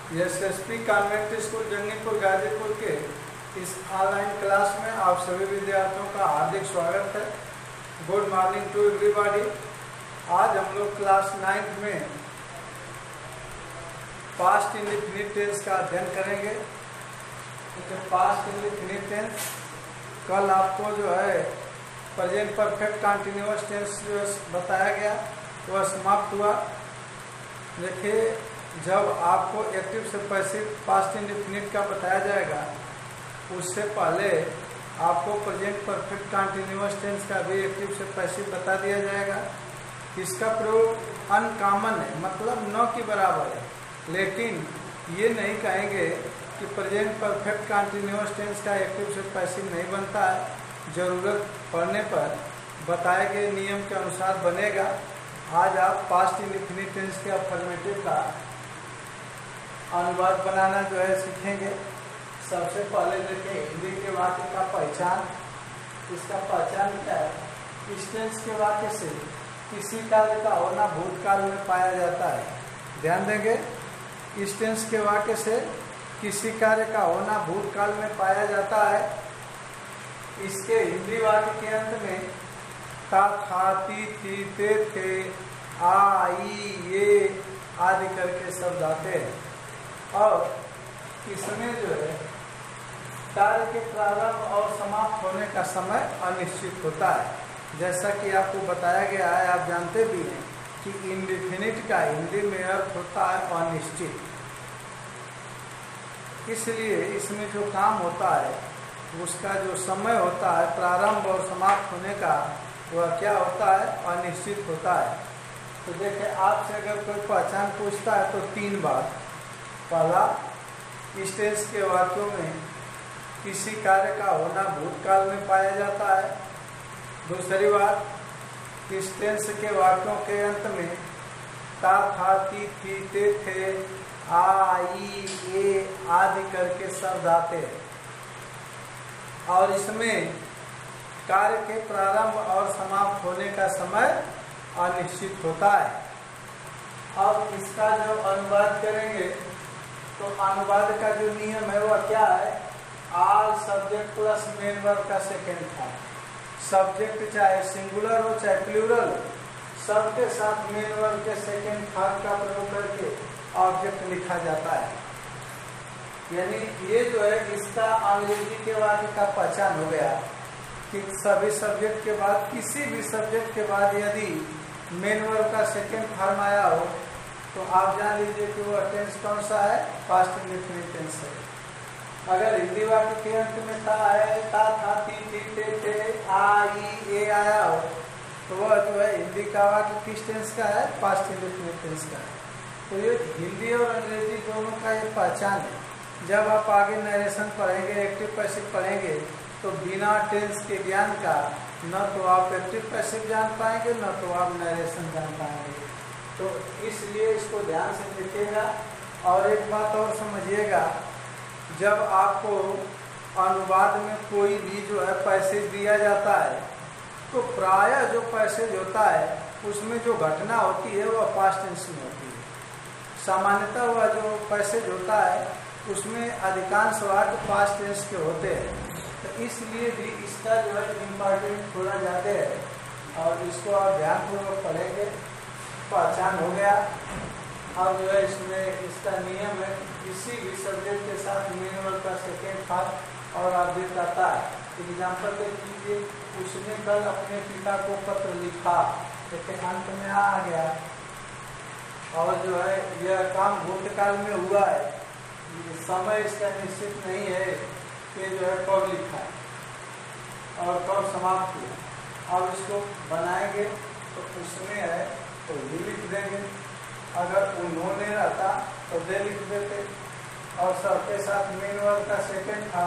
SSP convent school Jangipur Ghazipur के इस online class में आप सभी विद्यार्थियों का हार्दिक स्वागत है। Good morning to everybody. आज हम लोग क्लास 9 में पास्ट इंडेफिनिट टेंस का अध्ययन करेंगे। तो पास्ट इंडेफिनिट टेंस कल आपको जो है प्रेजेंट परफेक्ट कंटिन्यूअस टेंस जो बताया गया वह समाप्त हुआ। देखिए, जब आपको एक्टिव से पैसिव पास्ट इंडेफिनिट का बताया जाएगा उससे पहले आपको प्रेजेंट परफेक्ट कंटिन्यूअस टेंस का भी एक्टिव से पैसिव बता दिया जाएगा। इसका प्रयोग अनकॉमन है, मतलब न के बराबर है, लेकिन ये नहीं कहेंगे कि प्रेजेंट परफेक्ट कंटिन्यूअस टेंस का एक्टिव से पैसिव नहीं बनता है। ज़रूरत पड़ने पर बताए गए नियम के अनुसार बनेगा। आज आप पास्ट इंडेफिनिट टेंस के अफर्मेटिव का अनुवाद बनाना जो है सीखेंगे। सबसे पहले देखिए हिंदी के वाक्य का पहचान। इसका पहचान क्या है? इस टेंस के वाक्य से किसी कार्य का होना भूतकाल में पाया जाता है। ध्यान देंगे, इस टेंस के वाक्य से किसी कार्य का होना भूतकाल में पाया जाता है। इसके हिंदी वाक्य के अंत में था, था, थी, थे, आ, ई, ये आदि करके शब्द आते हैं। और इसमें जो है कार्य के प्रारंभ और समाप्त होने का समय अनिश्चित होता है। जैसा कि आपको बताया गया है, आप जानते भी हैं कि इंडेफिनिट का हिंदी में अर्थ होता है अनिश्चित। इसलिए इसमें जो काम होता है उसका जो समय होता है प्रारंभ और समाप्त होने का, वह क्या होता है? अनिश्चित होता है। तो देखिए, आपसे अगर कोई पहचान पूछता है तो 3 बात। पहला, इस टेंस के वाक्यों में किसी कार्य का होना भूतकाल में पाया जाता है। दूसरी बात, इस टेंस के वाक्यों के अंत में था, थी, थे, आ, ई, ए आदि करके शब्द आते हैं। और इसमें कार्य के प्रारंभ और समाप्त होने का समय अनिश्चित होता है। अब इसका जो अनुवाद करेंगे तो अनुवाद का जो नियम है वह क्या है? All subject plus main verb का सेकेंड फॉर्म। सब्जेक्ट चाहे सिंगुलर हो चाहे प्लूरल, सबके साथ मेन वर्ब के सेकेंड फॉर्म का प्रयोग करके ऑब्जेक्ट लिखा जाता है। यानी ये जो है इसका अंग्रेजी के वाक्य का पहचान हो गया कि सभी सब्जेक्ट के बाद, किसी भी सब्जेक्ट के बाद यदि मेन वर्ब का सेकेंड फॉर्म आया हो तो आप जान लीजिए कि वह टेंस कौन सा है? पास्ट इंडेफिनिट टेंस है। अगर हिंदी वाक्य के अंत में था, थी, थे, आ, ई, ए आया हो तो वह जो है हिंदी का वाक्य किस टेंस का है? पास्ट इंडेफिनिट टेंस का है। तो ये हिंदी और अंग्रेजी दोनों का ये पहचान है। जब आप आगे नरेशन पढ़ेंगे, एक्टिव पैसिव पढ़ेंगे, तो बिना टेंस के ज्ञान का न तो आप एक्टिव पैसिव जान पाएंगे न तो आप नरेशन जान पाएंगे। तो इसलिए इसको ध्यान से देखिएगा। और एक बात और समझिएगा, जब आपको अनुवाद में कोई भी जो है पैसेज दिया जाता है तो प्रायः जो पैसेज होता है उसमें जो घटना होती है वह पास्ट टेंस में होती है। सामान्यतः वह जो पैसेज होता है उसमें अधिकांश वाक्य पास्ट टेंस के होते हैं। तो इसलिए भी इसका जो है इम्पोर्टेंट थोड़ा ज़्यादा है और इसको आप ध्यानपूर्वक पढ़ेंगे। पहचान हो गया। अब जो है इसमें इसका नियम है, किसी भी सब्जेक्ट के साथ मेन वर्ब का सेकेंड फॉर्म और ऑब्जेक्ट आता है। एग्जाम्पल दे लीजिए, उसने कल अपने पिता को पत्र लिखा, लेकिन अंत में आ गया और जो है यह काम भूतकाल में हुआ है। समय इसका निश्चित नहीं है कि जो है कब लिखा है और कब समाप्त हुआ। अब इसको बनाएंगे तो उसमें है तो ये लिख देंगे। अगर उन्होंने रहता तो दे लिख देते और सबके साथ मेन वर्ब का सेकेंड था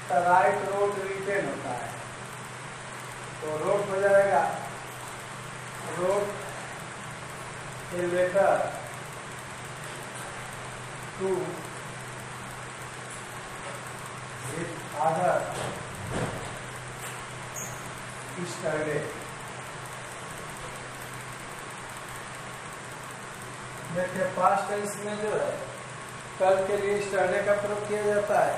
तो राइट, रोट, रिटेन होता है तो रोट हो जाएगा, wrote a letter to father yesterday. देखिए, पास्ट टेंस में जो है कल के लिए स्टरडे का प्रयोग किया जाता है,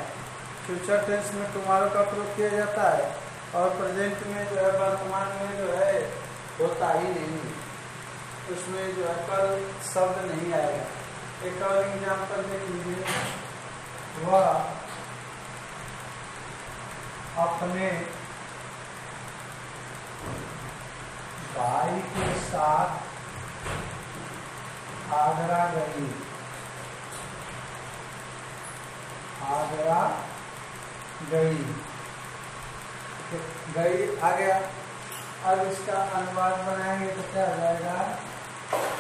फ्यूचर टेंस में टुमारो का प्रयोग किया जाता है, और प्रेजेंट में जो है वर्तमान में जो है होता ही नहीं, उसमें जो है कल शब्द नहीं आएगा। एक और एग्जाम्पल देख लीजिए, वह अपने भाई के साथ आगरा गई। आगरा गई, गई आ गया। अब इसका अनुवाद बनाएंगे तो क्या हो जाएगा,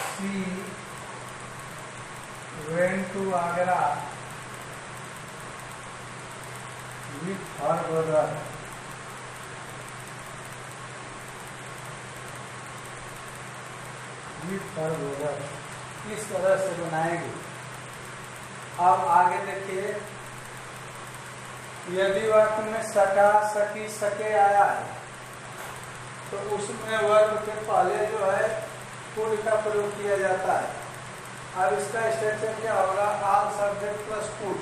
she went to Agra with her brother. With her brother, इस तरह से बनाएंगे। अब आगे देखिए, यदि वाक्य में सका, सकी, सके आया है तो उसमें वर्ब के पहले जो है कुड का प्रयोग किया जाता है। अब इसका स्ट्रक्चर क्या होगा, all subject plus could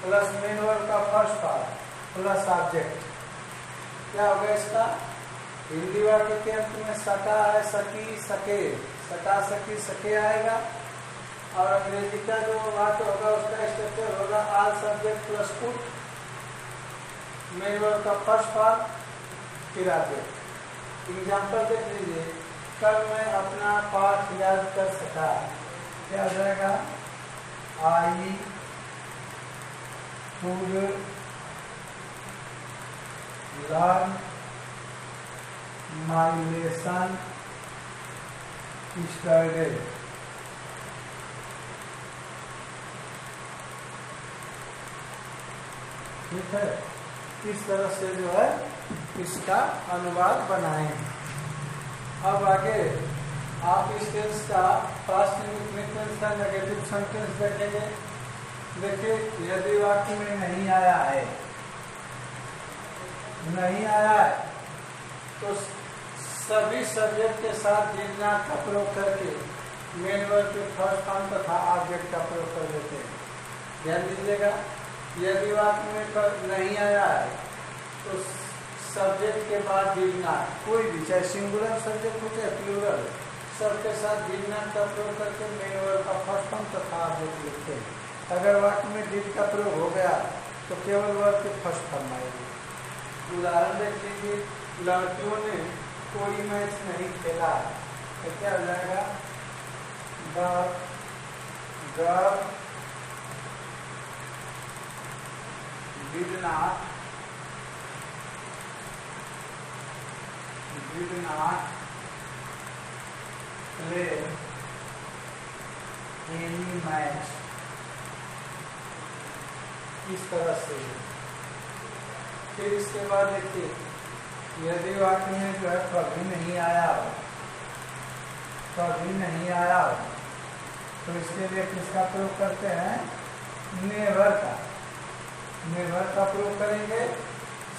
plus main verb का फर्स्ट पार्ट प्लस ऑब्जेक्ट। क्या होगा इसका, हिंदी वाक्य के अंत में सका है, सकी, सके, सका, सकी, सके आएगा। और अंग्रेजी का जो वाक्य होगा उसका स्ट्रक्चर होगा all subject plus could, main verb का फर्स्ट पार्ट फिर ऑब्जेक्ट। एग्जाम्पल देख लीजिए, कल मैं अपना पाठ याद कर सका, क्या हो जाएगा, I could learn my lesson yesterday. ठीक है, इस तरह से जो है इसका अनुवाद बनाएं। अब आगे आप इस टेंस का पास्ट इंडेफिनिट टेंस का नेगेटिव सेंटेंस देखेंगे। देखिए, यदि वाक्य में नहीं आया है, नहीं आया है तो सभी सब्जेक्ट के साथ डिड नॉट का प्रयोग करके मेन वर्ब के फर्स्ट फॉर्म तथा ऑब्जेक्ट का प्रयोग कर देते हैं। ध्यान दीजिएगा, यदि वाक्य में नहीं आया है तो सब्जेक्ट के बाद डिड नॉट, कोई भी चाहे सिंगुलर सब्जेक्ट हो चाहे प्लूरल, सबके साथ डिड नॉट का प्रयोग करके मेन वर्ब का फर्स्ट फॉर्म तथा ऑब्जेक्ट लिखते हैं। अगर वाक्य में डिड का प्रयोग हो गया तो केवल वर्ब के फर्स्ट फॉर्म आएगी। उदाहरण देख लीजिए, लड़कियों ने कोई मैच नहीं खेला तो क्या हो जाएगा, the did not play any match। इस तरह से। फिर इसके बाद देखिए, यदि वाक्य में जो है कभी नहीं आया हो, कभी नहीं आया हो तो इसके लिए किसका प्रयोग करते हैं, नेवर का। नेवर का प्रयोग करेंगे,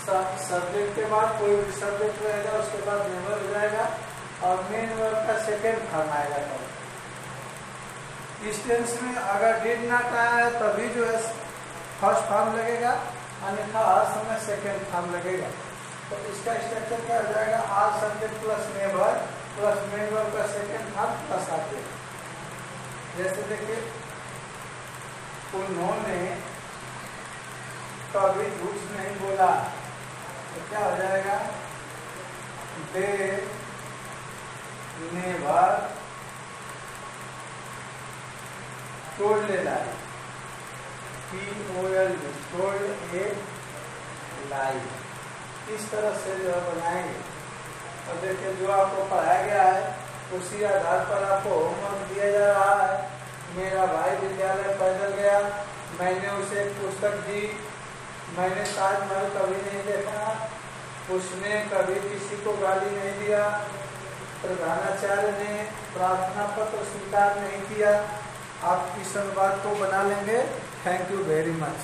सब्जेक्ट के बाद कोई भी सब्जेक्ट रहेगा उसके बाद नेवर हो जाएगा और मेन वर्ब का सेकेंड फॉर्म आएगा। इस टेंस में अगर डिड नॉट आया है तभी जो है फर्स्ट फॉर्म लगेगा, अन्यथा हर समय सेकेंड फॉर्म लगेगा। तो इसका स्ट्रक्चर क्या हो जाएगा, all subject plus never plus main verb का सेकेंड फॉर्म प्लस ऑब्जेक्ट। जैसे देखिए, उन्होंने कभी झूठ नहीं बोला तो क्या हो जाएगा, they never told a lie, told a lie. इस तरह से जो है बनाएंगे। और देखिए, जो आपको पढ़ाया गया है उसी आधार पर आपको होमवर्क दिया जा रहा है। मेरा भाई विद्यालय पैदल गया, मैंने उसे एक पुस्तक दी, मैंने ताजमहल कभी नहीं देखा, उसने कभी किसी को गाली नहीं दिया, प्रधानाचार्य ने प्रार्थना पत्र स्वीकार नहीं किया। आप इस अनुवाद को बना लेंगे। Thank you very much.